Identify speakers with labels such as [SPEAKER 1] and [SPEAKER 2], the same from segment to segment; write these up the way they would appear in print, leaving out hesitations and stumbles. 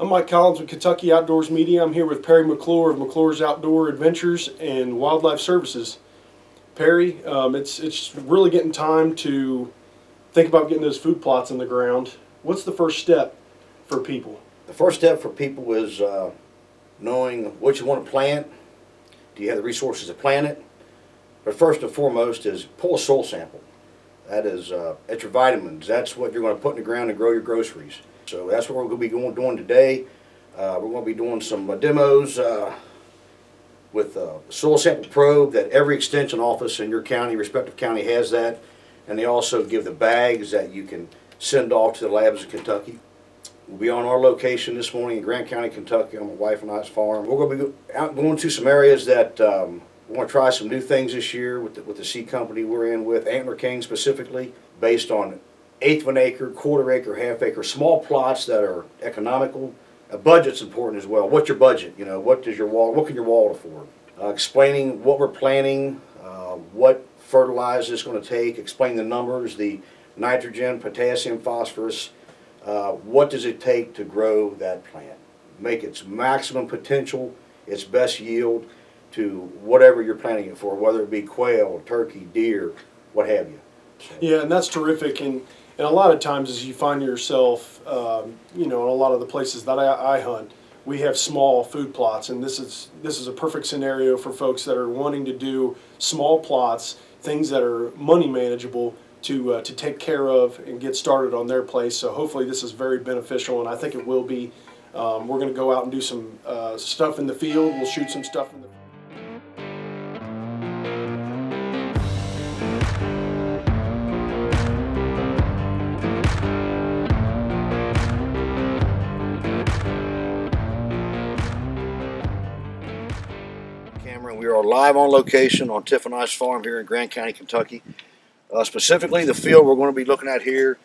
[SPEAKER 1] I'm Mike Collins with Kentucky Outdoors Media. I'm here with Perry McClure of McClures Outdoor Adventures and Wildlife Services. Perry, it's really getting time to think about getting those food plots in the ground. What's the first step for people?
[SPEAKER 2] The first step for people is knowing what you want to plant. Do you have the resources to plant it? But first and foremost is pull a soil sample. That is, that's your vitamins. That's what you're going to put in the ground to grow your groceries. So that's what we're going to be doing today. We're going to be doing some demos with a soil sample probe that every extension office in your county, respective county, has that. And they also give the bags that you can send off to the labs in Kentucky. We'll be on our location this morning in Grant County, Kentucky, on my wife and I's farm. We're going to be going to some areas that we want to try some new things this year with the seed company we're in with, Antler King specifically, based on eighth of an acre, quarter acre, half acre, small plots that are economical. A budget's important as well. What's your budget? You know, what can your wall afford? Explaining what we're planting, what fertilizer it's going to take, explain the numbers, the nitrogen, potassium, phosphorus. What does it take to grow that plant? Make its maximum potential, its best yield to whatever you're planting it for, whether it be quail, turkey, deer, what have you. So.
[SPEAKER 1] Yeah, and that's terrific. And a lot of times as you find yourself, in a lot of the places that I hunt, we have small food plots, and this is a perfect scenario for folks that are wanting to do small plots, things that are money manageable to take care of and get started on their place. So hopefully this is very beneficial, and I think it will be. We're going to go out and do some stuff in the field. We'll shoot some stuff in the
[SPEAKER 2] We are live on location on Tiff and I's farm here in Grant County, Kentucky. Specifically, the field we're going to be looking at here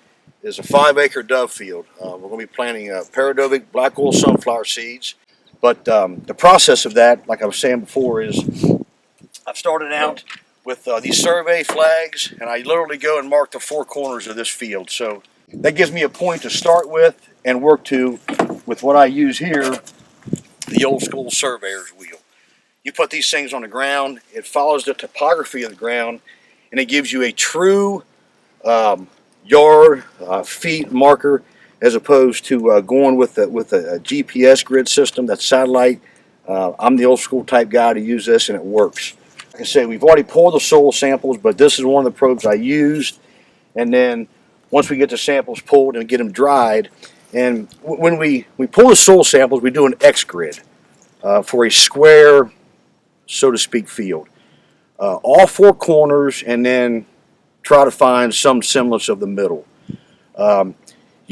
[SPEAKER 2] is a 5-acre dove field. We're going to be planting Paradovic black oil sunflower seeds. But the process of that, like I was saying before, is I've started out with these survey flags, and I literally go and mark the 4 corners of this field. So that gives me a point to start with and work to with what I use here, the old school surveyor's wheel. You put these things on the ground, it follows the topography of the ground, and it gives you a true yard, feet marker, as opposed to going with a GPS grid system, that's satellite. I'm the old school type guy to use this, and it works. Like I say, we've already pulled the soil samples, but this is one of the probes I used. And then once we get the samples pulled and get them dried, and when we pull the soil samples, we do an X grid for a square, so to speak, field. All 4 corners, and then try to find some semblance of the middle. You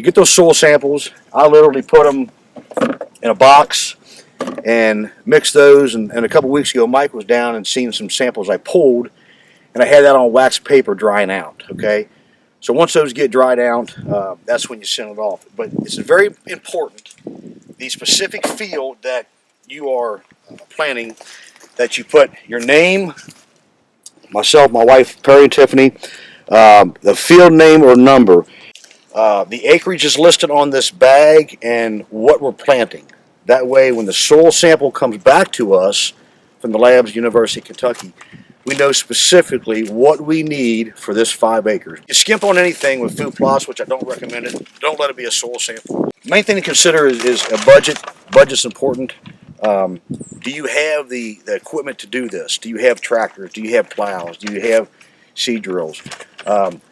[SPEAKER 2] get those soil samples. I literally put them in a box and mix those, and a couple weeks ago Mike was down and seen some samples I pulled, and I had that on wax paper drying out. Okay, so once those get dried out, that's when you send it off. But it's very important, the specific field that you are planting, that you put your name, myself, my wife, Perry and Tiffany, the field name or number, the acreage is listed on this bag, and what we're planting. That way, when the soil sample comes back to us from the labs, University of Kentucky, we know specifically what we need for this 5 acres. You skimp on anything with food plots, which I don't recommend it. Don't let it be a soil sample. The main thing to consider is a budget. Budget's important. Do you have the equipment to do this? Do you have tractors? Do you have plows? Do you have seed drills?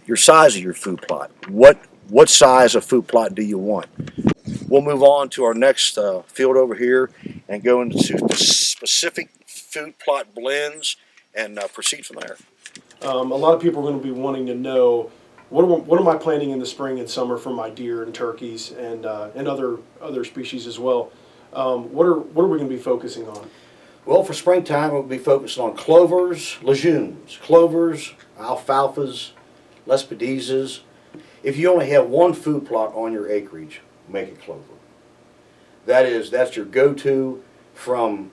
[SPEAKER 2] Your size of your food plot. What size of food plot do you want? We'll move on to our next field over here and go into specific food plot blends and proceed from there.
[SPEAKER 1] A lot of people are going to be wanting to know, what am I planting in the spring and summer for my deer and turkeys and other species as well? What are we going to be focusing on?
[SPEAKER 2] Well, for springtime, we'll be focusing on clovers, legumes, clovers, alfalfas, lespedizas. If you only have 1 food plot on your acreage, make it clover. That's your go-to from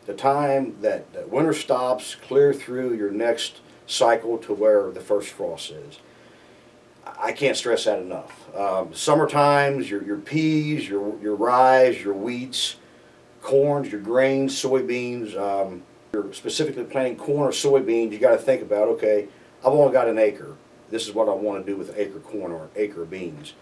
[SPEAKER 2] the time that winter stops clear through your next cycle to where the first frost is. I can't stress that enough. Summer times, your peas, your rye, your wheats, corns, your grains, soybeans. You're specifically planting corn or soybeans, you got to think about, okay, I've only got an acre. This is what I want to do with an acre of corn or an acre of beans.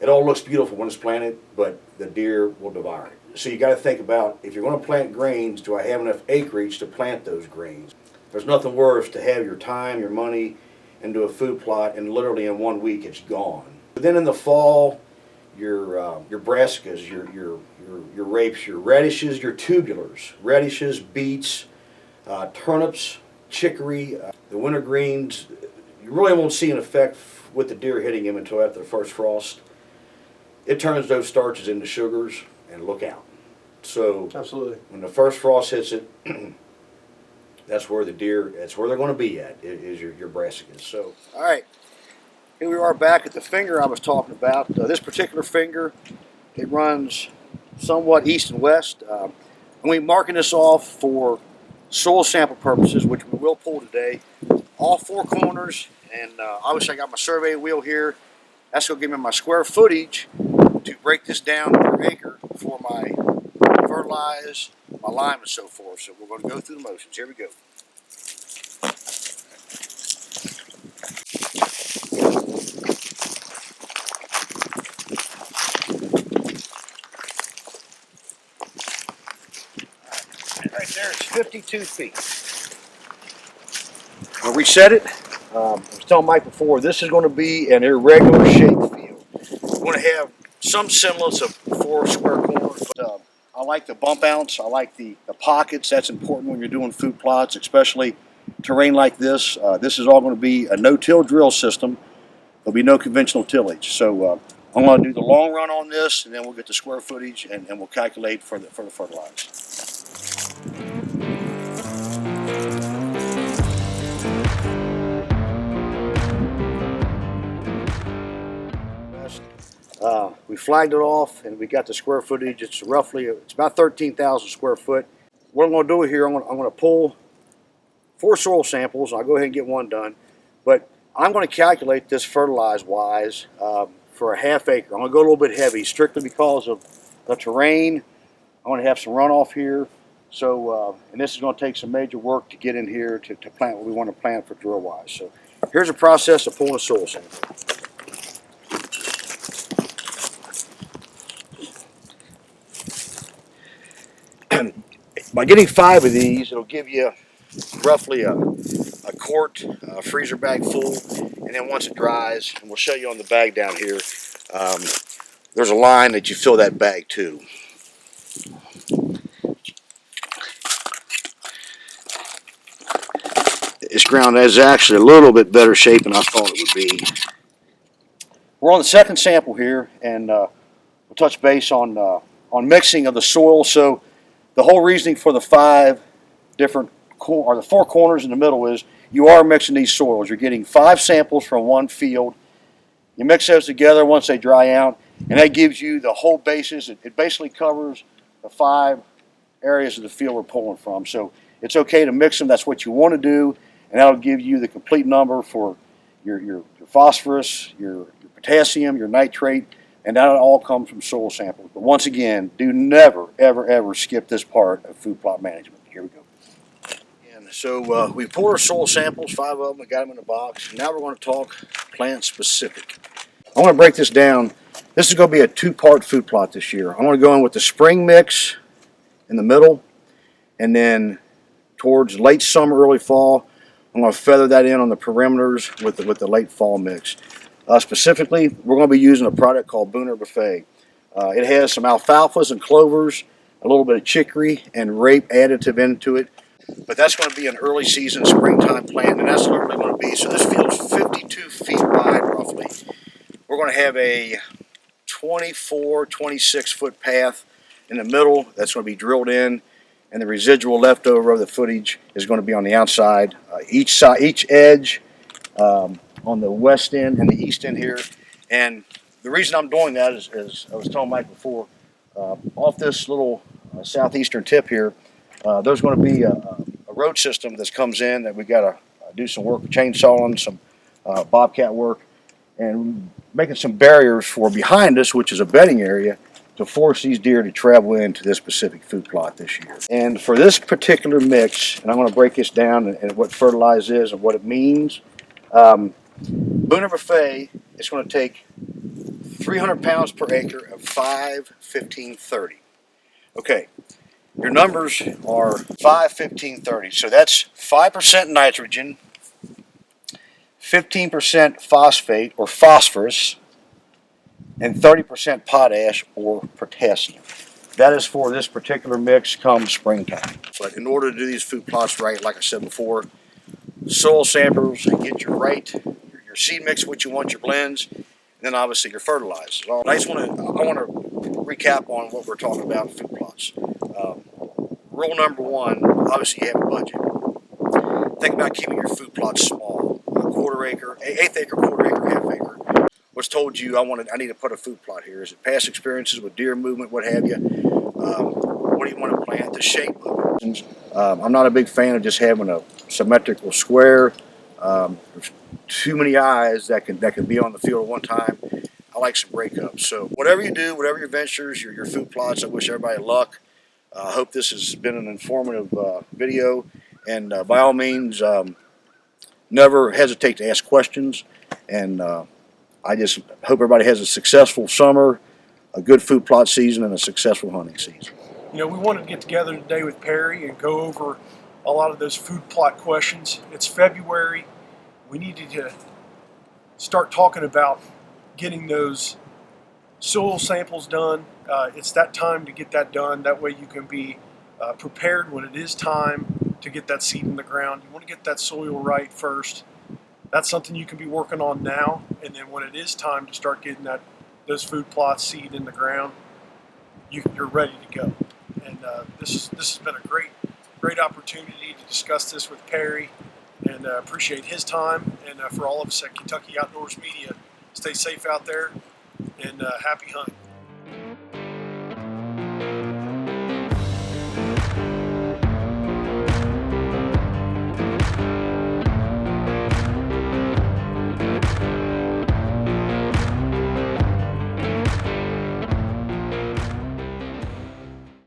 [SPEAKER 2] It all looks beautiful when it's planted, but the deer will devour it. So you got to think about, if you're going to plant grains, do I have enough acreage to plant those grains? There's nothing worse to have your time, your money into a food plot, and literally in 1 week it's gone. But then in the fall, your brassicas, your rapes, your radishes, your tubulars, radishes, beets, turnips, chicory, the winter greens. You really won't see an effect with the deer hitting them until after the first frost. It turns those starches into sugars, and look out. So
[SPEAKER 1] Absolutely.
[SPEAKER 2] when the first frost hits it, that's where they're going to be at, is your brassicas. So, all right, here we are back at the finger I was talking about. This particular finger, it runs somewhat east and west. I'm going to be marking this off for soil sample purposes, which we will pull today. All four corners, and obviously I got my survey wheel here. That's going to give me my square footage to break this down per acre for my fertilize, my lime, and so forth. So we're going to go through the motions. Here we go. Right there, it's 52 feet. I'll reset it. I was telling Mike before, this is going to be an irregular shaped field. We're going to have some semblance of 4 square corners, but I like the bump outs. I like the pockets. That's important when you're doing food plots, especially terrain like this. This is all going to be a no-till drill system. There'll be no conventional tillage. So I'm going to do the long run on this, and then we'll get the square footage, and we'll calculate for the fertilizer. We flagged it off, and we got the square footage. It's about 13,000 square foot. What I'm going to do here, I'm going to pull 4 soil samples. I'll go ahead and get one done, but I'm going to calculate this fertilize-wise for a half acre. I'm going to go a little bit heavy, strictly because of the terrain. I'm going to have some runoff here, so and this is going to take some major work to get in here to plant what we want to plant for drill-wise. So here's a process of pulling a soil sample. By getting 5 of these, it'll give you roughly a quart freezer bag full, and then once it dries, and we'll show you on the bag down here, there's a line that you fill that bag to. This ground is actually a little bit better shape than I thought it would be. We're on the second sample here, and we'll touch base on mixing of the soil. So the whole reasoning for the 5 different or the 4 corners in the middle is you are mixing these soils. You're getting 5 samples from one field. You mix those together once they dry out, and that gives you the whole basis. It basically covers the 5 areas of the field we're pulling from. So it's okay to mix them. That's what you want to do, and that'll give you the complete number for your phosphorus, your potassium, your nitrate, and that'll all come from soil samples. But once again, do never, ever, ever skip this part of food plot management. Here we go. And so we pulled our soil samples, 5 of them, and got them in the box. Now we're going to talk plant specific. I want to break this down. This is going to be a 2-part food plot this year. I want to go in with the spring mix in the middle, and then towards late summer, early fall, I'm going to feather that in on the perimeters with the late fall mix. Specifically, we're going to be using a product called Booner Buffet. It has some alfalfas and clovers, a little bit of chicory and rape additive into it. But that's going to be an early season springtime plant, and that's literally going to be, so this field's 52 feet wide roughly. We're going to have a 24, 26 foot path in the middle that's going to be drilled in, and the residual leftover of the footage is going to be on the outside. Each edge on the west end and the east end here. And the reason I'm doing that is, as I was telling Mike before, off this little southeastern tip here, there's going to be a road system that comes in that we got to do some work with chainsaw on, some bobcat work. and making some barriers for behind us, which is a bedding area, to force these deer to travel into this specific food plot this year. And for this particular mix, and I'm going to break this down and what fertilize is and what it means. Booner Buffet is going to take 300 pounds per acre of 5, 15, 30. Okay, your numbers are 5, 15, 30. So that's 5% nitrogen, 15% phosphate or phosphorus, and 30% potash or potassium. That is for this particular mix come springtime. But in order to do these food plots right, like I said before, soil samples and get your seed mix, what you want, your blends, and then obviously your fertilizers. I want to recap on what we're talking about in food plots. Rule number one, obviously you have a budget. Think about keeping your food plots small, a quarter acre, eighth acre, quarter acre, half acre. What's told you I need to put a food plot here? Is it past experiences with deer movement, what have you? What do you want to plant? The shape of it. I'm not a big fan of just having a symmetrical square. There's too many eyes that can be on the field at one time. I like some breakups. So whatever you do, whatever your ventures, your food plots, I wish everybody luck. I hope this has been an informative video. And by all means, never hesitate to ask questions. And I just hope everybody has a successful summer, a good food plot season, and a successful hunting season.
[SPEAKER 1] You know, we wanted to get together today with Perry and go over a lot of those food plot questions. It's February. We needed to start talking about getting those soil samples done. It's that time to get that done. That way you can be prepared when it is time to get that seed in the ground. You want to get that soil right first. That's something you can be working on now, and then when it is time to start getting those food plots seed in the ground, you're ready to go. And this has been a great opportunity to discuss this with Perry, and appreciate his time. And for all of us at Kentucky Outdoors Media, stay safe out there and happy hunting.